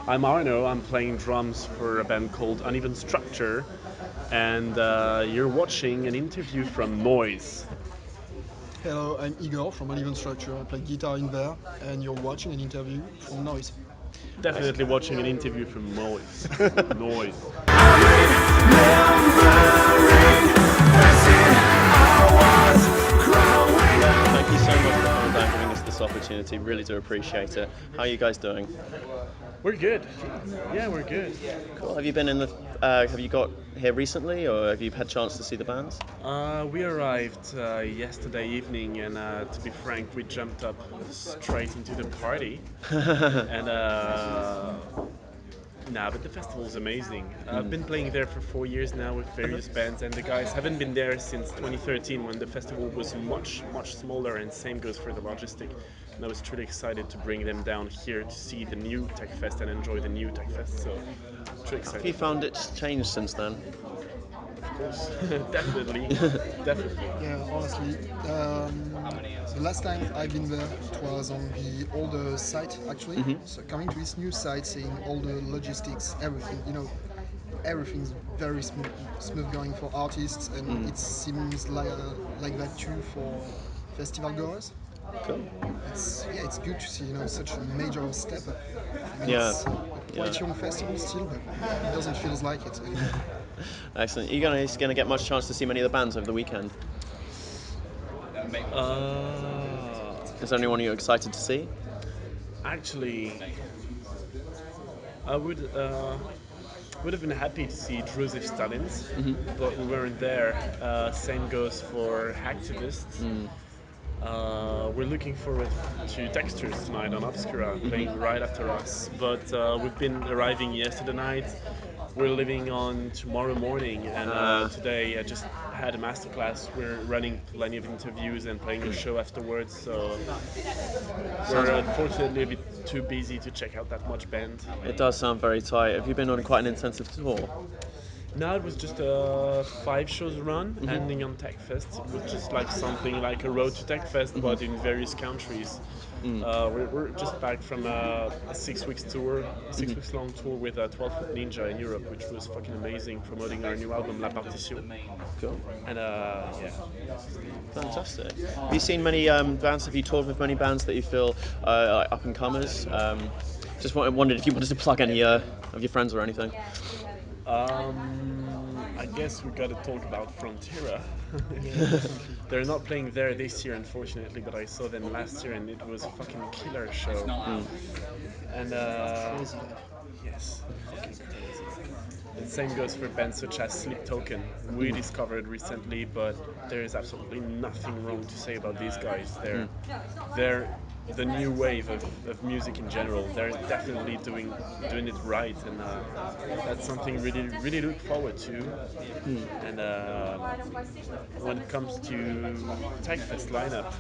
I'm Arno. I'm playing drums for a band called Uneven Structure, and you're watching an interview from Noizze. Hello, I'm Igor from Uneven Structure. I play guitar in there, and you're watching an interview from Noizze. Definitely watching an interview from Noizze. Noizze. Thank you so much for coming down, giving us this opportunity. Really do appreciate it. How are you guys doing? We're good. Yeah, we're good. Cool. Have you been in the? Have you got here recently, or have you had a chance to see the bands? We arrived yesterday evening, and to be frank, we jumped up straight into the party. And nah, but the festival is amazing. I've been playing there for 4 years now with various bands, and the guys haven't been there since 2013 when the festival was much, much smaller, and same goes for the logistic. And I was truly excited to bring them down here to see the new TechFest and enjoy the new TechFest. So, truly Have you excited. found it's changed since then? Of course, definitely, definitely. Yeah, honestly, the last time I've been there, it was on the older site actually. So coming to this new site, seeing all the logistics, everything, everything's very smooth going for artists, and it seems like that too for festival goers. Cool. It's good to see such a major step up. I mean, Yeah. it's a Yeah. quite young festival still, but it doesn't feel like it anymore. Excellent. Are you gonna get much chance to see many of the bands over the weekend? Uh, Is there anyone you're excited to see? Actually, I would have been happy to see Joseph Stalins, but we weren't there. Same goes for Hacktivists. We're looking forward to Textures tonight on Obscura, playing right after us. But we've been arriving yesterday night. We're leaving on tomorrow morning, and today I just had a masterclass. We're running plenty of interviews and playing a show afterwards, so Sounds. we're unfortunately a bit too busy to check out that much band. It does sound very tight. Have you been on quite an intensive tour? Now it was just a 5 shows run, ending on TechFest. It was just like something like a road to TechFest, but in various countries. We're just back from a 6 weeks tour, 6 weeks long tour with a 12 Foot Ninja in Europe, which was fucking amazing, promoting our new album La Partition. Cool. And yeah, Fantastic. Have you seen many bands? Have you toured with many bands that you feel like up and comers? Just wondered if you wanted to plug any of your friends or anything. I guess we gotta talk about Frontera. Yeah, definitely. They're not playing there this year, unfortunately, but I saw them last year and it was a fucking killer show. And Crazy. yes, fucking crazy. And same goes for bands such as Sleep Token, we discovered recently, but there is absolutely nothing wrong to say about these guys. They're the new wave of music in general. They're definitely doing it right, and that's something really look forward to. And when it comes to TechFest lineup,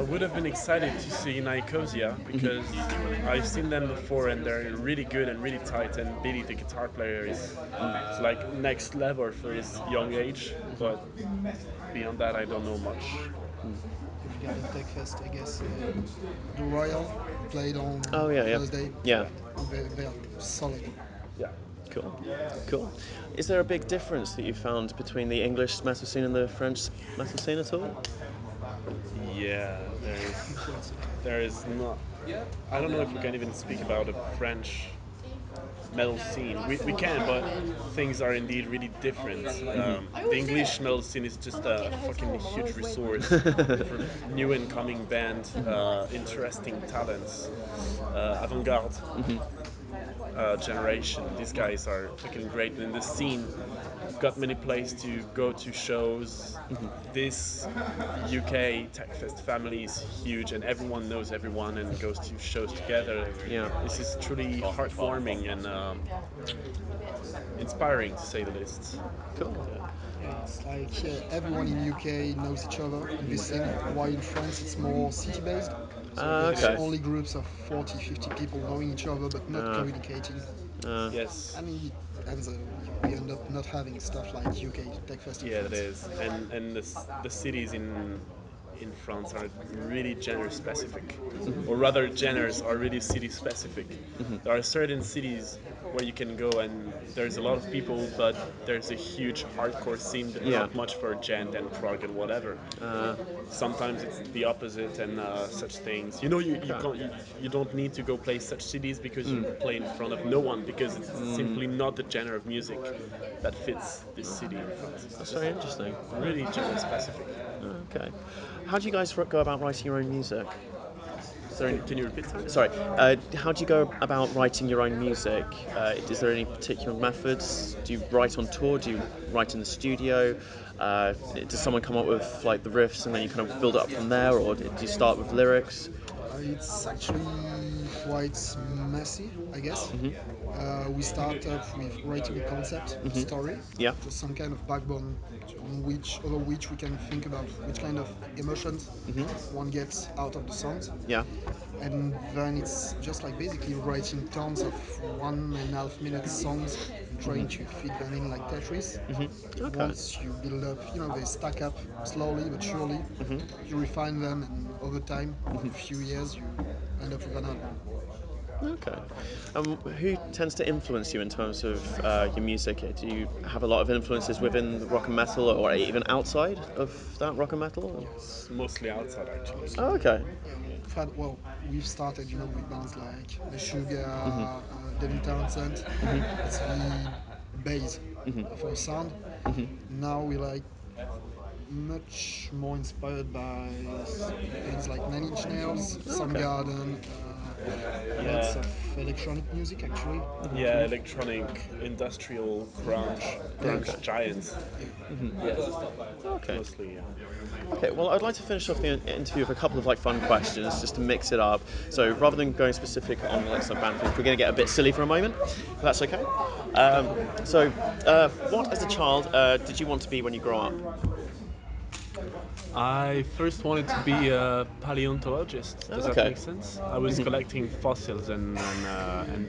would have been excited to see Nicosia because I've seen them before and they're really good and really tight. And Billy, the guitar player, is like next level for his young age. But beyond that, I don't know much. Regarding TechFest, I guess the Royal played on Oh yeah, yeah, Thursday. yeah. They are solid. Yeah. Cool, cool. Is there a big difference that you found between the English metal scene and the French metal scene at all? Yeah, there is not. I don't know if we can even speak about a French metal scene. We can, but things are indeed really different. The English metal scene is just a fucking huge resource for new incoming band, interesting talents, avant-garde generation. These guys are fucking great. And in the scene, we've got many places to go to shows. This UK TechFest family is huge, and everyone knows everyone and goes to shows together. Yeah. This is truly heartwarming and inspiring, to say the least. Cool. Yeah, it's like everyone in UK knows each other in this scene, while in France it's more city-based. So there's Okay. only groups of 40, 50 people knowing each other but not communicating. Yes. And we end up not having stuff like UK Tech Fest in Yeah, that France. is, and the cities in France are really genre specific, or rather, genres are really city specific. There are certain cities where you can go and there's a lot of people, but there's a huge hardcore scene, but Yeah. not much for gent and prog and whatever. Sometimes it's the opposite and such things. You know, you Okay. can't you don't need to go play such cities because you play in front of no one because it's simply not the genre of music that fits this city in France. It's That's just very interesting. really genre specific. Okay. How do you guys go about writing your own music? Is there any, Can you repeat, sorry? sorry, how do you go about writing your own music? Is there any particular methods? Do you write on tour? Do you write in the studio? Does someone come up with like the riffs and then you kind of build it up from there, or do you start with lyrics? It's actually quite messy, I guess. We start off with writing a concept, a story, Yeah. just some kind of backbone on which over which we can think about which kind of emotions one gets out of the songs. Yeah. And then it's just like basically writing tons of 1.5 minute songs and trying to fit them in like Tetris. Okay. Once you build up, they stack up slowly but surely. You refine them, and over time, over a few years, you end up with an album. Okay. Who tends to influence you in terms of your music? Do you have a lot of influences within the rock and metal, or even outside of that rock and metal? It's mostly outside actually. Oh, okay. Well, we've started, with bands like The Sugar, Devin Townsend. It's the base of our sound. Now we like much more inspired by things like Nine Inch Nails, Oh, okay. Soundgarden, lots Yeah, of electronic music actually. yeah, electronic, industrial, Yeah, grunge giants. Yes, Okay. mostly. Yeah. Okay, well, I'd like to finish off the interview with a couple of like fun questions just to mix it up. So rather than going specific on like some band things, we're going to get a bit silly for a moment, if that's okay. What as a child did you want to be when you grow up? I first wanted to be a paleontologist. Does Oh, that okay. make sense? I was collecting fossils and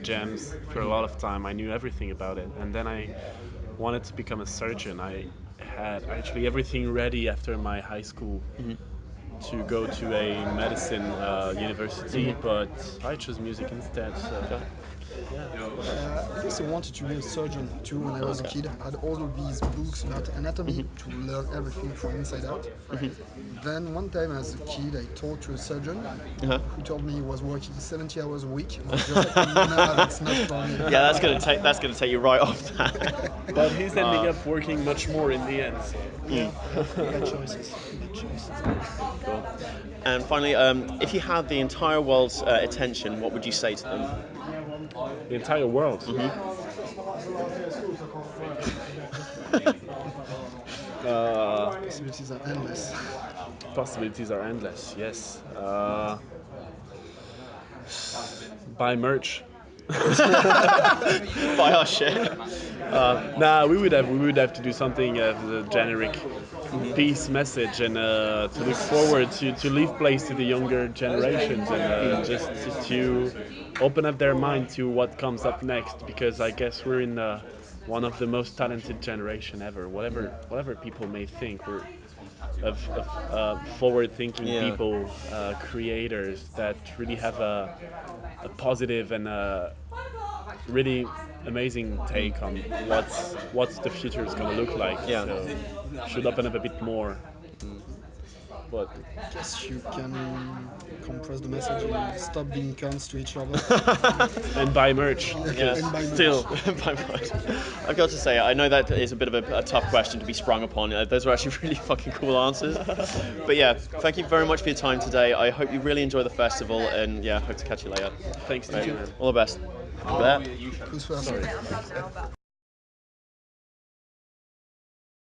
gems for a lot of time. I knew everything about it, and then I wanted to become a surgeon. I had actually everything ready after my high school to go to a medicine university, but I chose music instead. So Okay. yeah, I guess I wanted to be a surgeon too when I was a Okay. kid. I had all of these books about anatomy to learn everything from inside out. Then one time as a kid, I talked to a surgeon Uh-huh. who told me he was working 70 hours a week, and I was just like, nah, that's not for me. Yeah, that's gonna take you right off that. but he's ending up working much more in the end. So Yeah, bad choices. Bad choices. Cool. And finally, if you had the entire world's attention, what would you say to them? the entire world. Possibilities are endless. Possibilities are endless. Yes. Buy merch. Buy our shit. Nah, we would have to do something of the generic peace message and to look forward to leave place to the younger generations and just to open up their mind to what comes up next because I guess we're in one of the most talented generation ever. Whatever people may think, we're of forward-thinking Yeah. people, creators that really have a positive and really amazing take on what's the future is going to look like. Yeah. So should open up a bit more. But Guess you can compress the message in stop being cunts to each other. and buy merch Yeah. And because buy still merch. By much. I've got to say, I know that is a bit of a tough question to be sprung upon. Those are actually really fucking cool answers. But yeah, thank you very much for your time today. I hope you really enjoy the festival, and yeah, hope to catch you later. thanks to you, man. All the best. Bye. Who's first? Sorry.